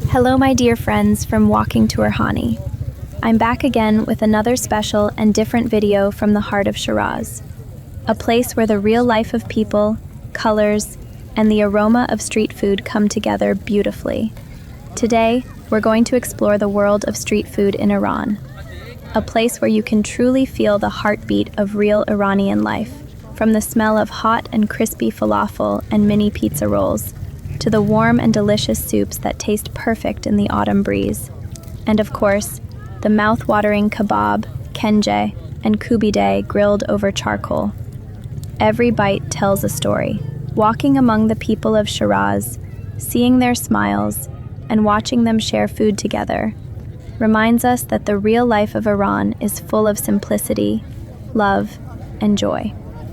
Hello, my dear friends from Walking Tour Hani. I'm back again with another special and different video from the heart of Shiraz, a place where the real life of people, colors, and the aroma of street food come together beautifully. Today, we're going to explore the world of street food in Iran, a place where you can truly feel the heartbeat of real Iranian life, from the smell of hot and crispy falafel and mini pizza rolls, to the warm and delicious soups that taste perfect in the autumn breeze. And of course, the mouth-watering kebab, kenje, and kubide grilled over charcoal. Every bite tells a story. Walking among the people of Shiraz, seeing their smiles, and watching them share food together reminds us that the real life of Iran is full of simplicity, love, and joy.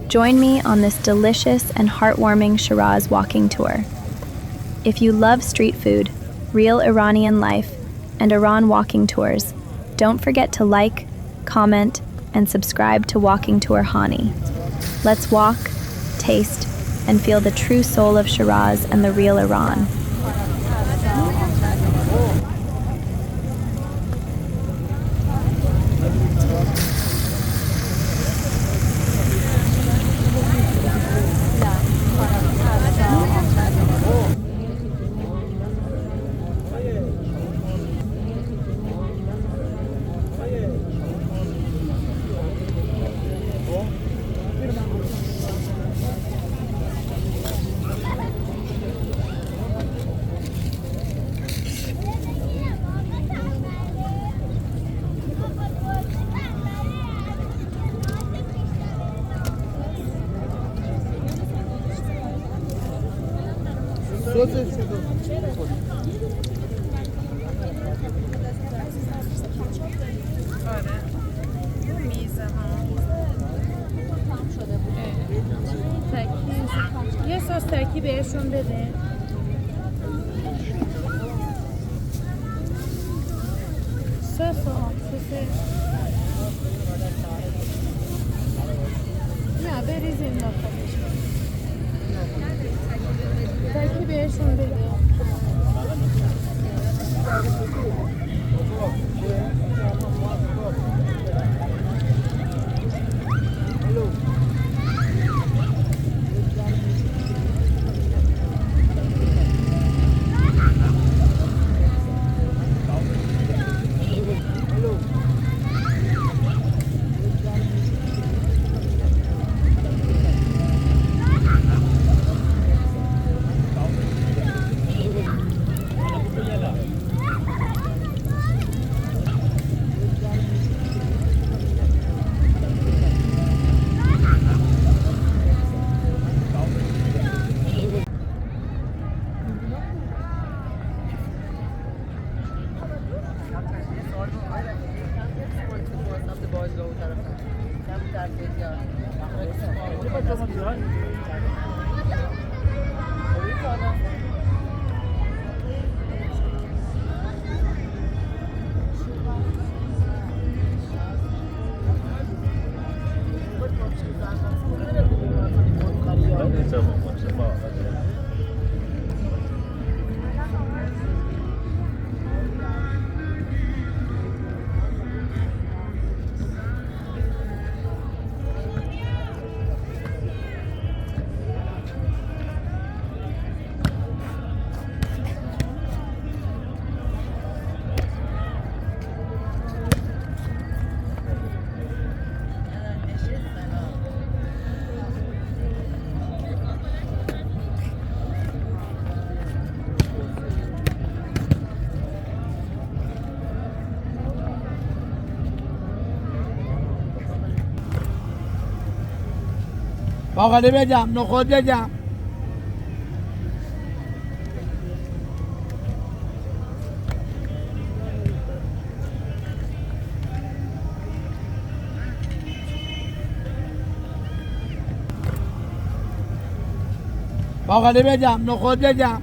Join me on this delicious and heartwarming Shiraz walking tour. If you love street food, real Iranian life, and Iran walking tours, don't forget to like, comment, and subscribe to Walking Tour Hani. Let's walk, taste, and feel the true soul of Shiraz and the real Iran. یه ساس ترکی بهشون بده. سس نه بریزیم داخلش. ترکی بهشون بده. باقالی بدم، نخود بدم. باقالی بدم نخود بدم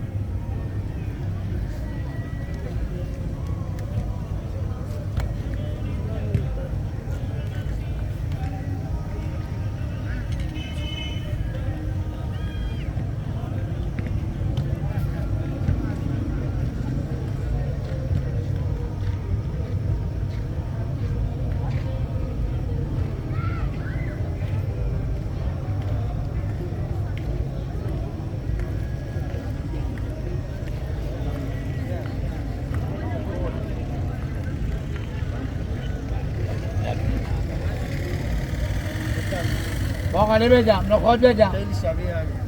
باقالی بدم نخود بدم خیلی شبیه همین.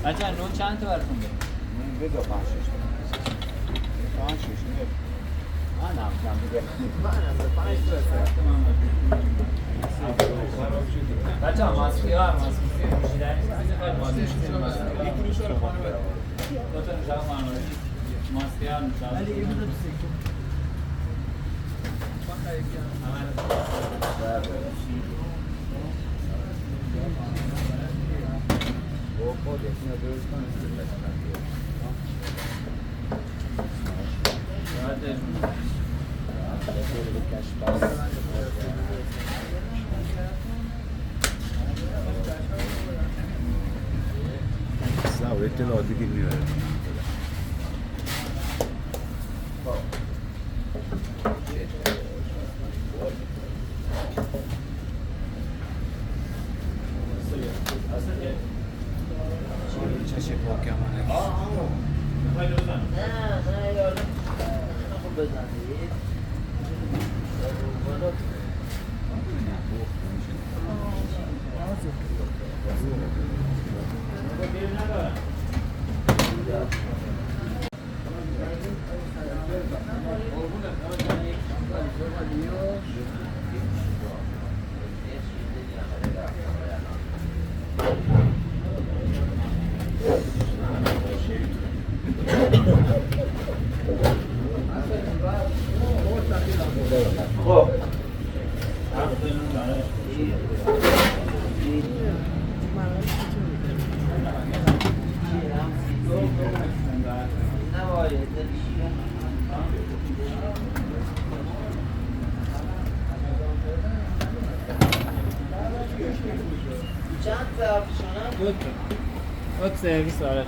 بچه نون چند تا براتون بده؟ نون بده 5-6 تا 5-6 من هم دیگه منم به 5 تا بچه ها ماسکی ها ماسکی نوشیدنی نیست خیلی ماسکی یکی نوشا رو خانه بده دو تا نوشا خانه بده ماسکی ها نوشا ولی یه بوده تو سیکو خود یکی درست کنه اطلاعاتی که میبره چه پاکمانه میخوای بزن نه یارم خوب بزنید خب چند ساعت شونه؟ دو سرویس آره